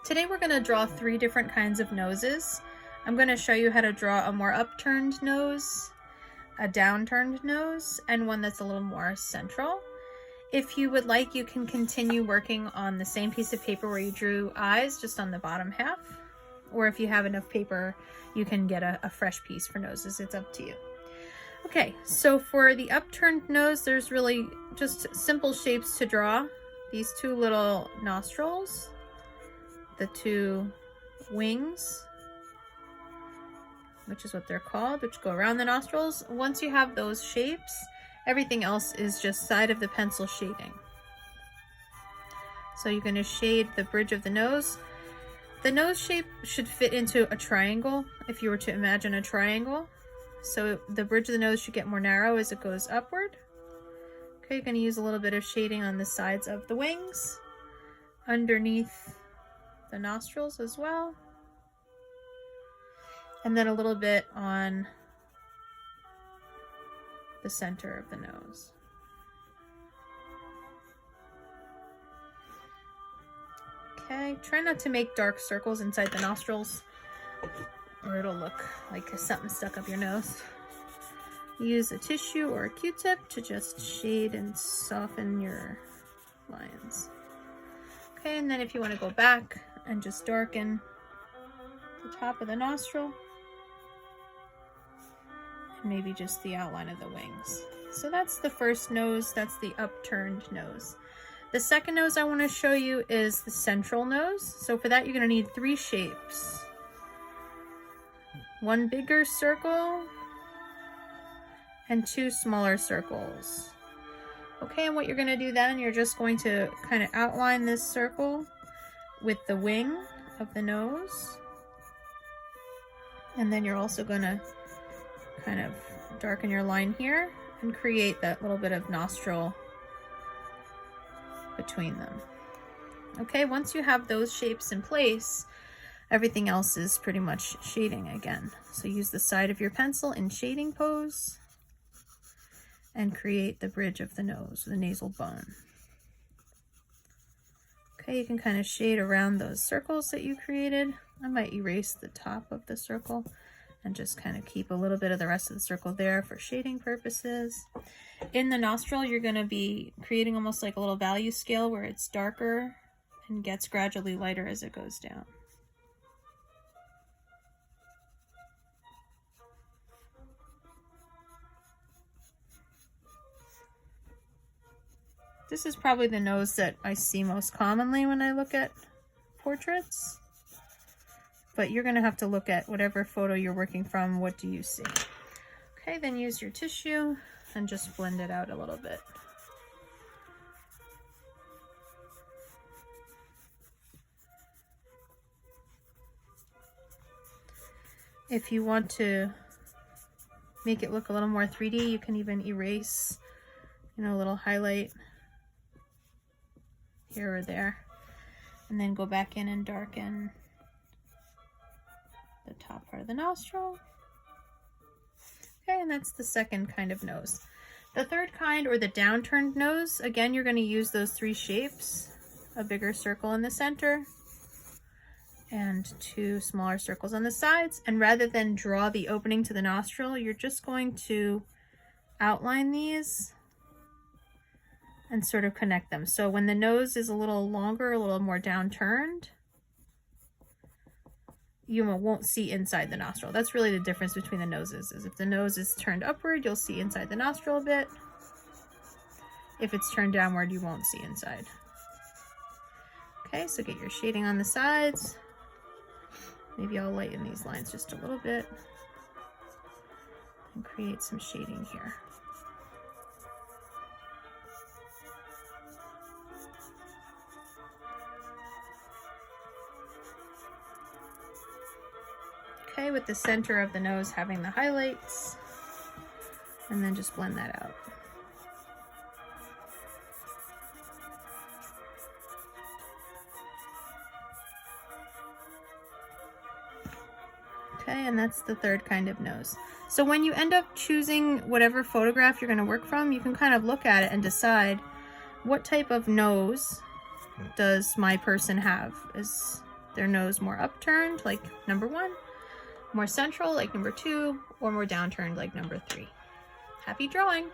Today we're going to draw 3 different kinds of noses. I'm going to show you how to draw a more upturned nose, a downturned nose, and one that's a little more central. If you would like, you can continue working on the same piece of paper where you drew eyes, just on the bottom half. Or if you have enough paper, you can get a fresh piece for noses. It's up to you. Okay, so for the upturned nose, there's really just simple shapes to draw. These 2 little nostrils, the 2 wings, which is what they're called, which go around the nostrils. Once you have those shapes, everything else is just side of the pencil shading. So you're going to shade the bridge of the nose. The nose shape should fit into a triangle, if you were to imagine a triangle. So the bridge of the nose should get more narrow as it goes upward. Okay, you're going to use a little bit of shading on the sides of the wings, underneath the nostrils as well, and then a little bit on the center of the nose. Okay, try not to make dark circles inside the nostrils, or it'll look like something stuck up your nose. Use a tissue or a Q-tip to just shade and soften your lines. Okay, and then if you want to go back and just darken the top of the nostril, and maybe just the outline of the wings. So that's the first nose, that's the upturned nose. The second nose I want to show you is the central nose. So for that, you're going to need 3 shapes. 1 bigger circle and 2 smaller circles. Okay, and what you're going to do then, you're just going to kind of outline this circle with the wing of the nose. And then you're also going to kind of darken your line here and create that little bit of nostril between them. Okay, once you have those shapes in place, everything else is pretty much shading again. So use the side of your pencil in shading pose and create the bridge of the nose, the nasal bone. Okay, you can kind of shade around those circles that you created. I might erase the top of the circle and just kind of keep a little bit of the rest of the circle there for shading purposes. In the nostril, you're going to be creating almost like a little value scale where it's darker and gets gradually lighter as it goes down. This is probably the nose that I see most commonly when I look at portraits. But you're going to have to look at whatever photo you're working from. What do you see? Okay, then use your tissue and just blend it out a little bit. If you want to make it look a little more 3D, you can even erase, a little highlight here or there, and then go back in and darken the top part of the nostril. Okay, and that's the second kind of nose. The third kind, or the downturned nose, again, you're going to use those 3 shapes, a bigger circle in the center and 2 smaller circles on the sides. And rather than draw the opening to the nostril, you're just going to outline these and sort of connect them. So when the nose is a little longer, a little more downturned, you won't see inside the nostril. That's really the difference between the noses, is if the nose is turned upward, you'll see inside the nostril a bit. If it's turned downward, you won't see inside. Okay, so get your shading on the sides. Maybe I'll lighten these lines just a little bit and create some shading here. Okay, with the center of the nose having the highlights, and then just blend that out. Okay, and that's the third kind of nose. So when you end up choosing whatever photograph you're going to work from, you can kind of look at it and decide what type of nose does my person have. their nose more upturned like number 1, more central like number 2, or more downturned like number 3. Happy drawing!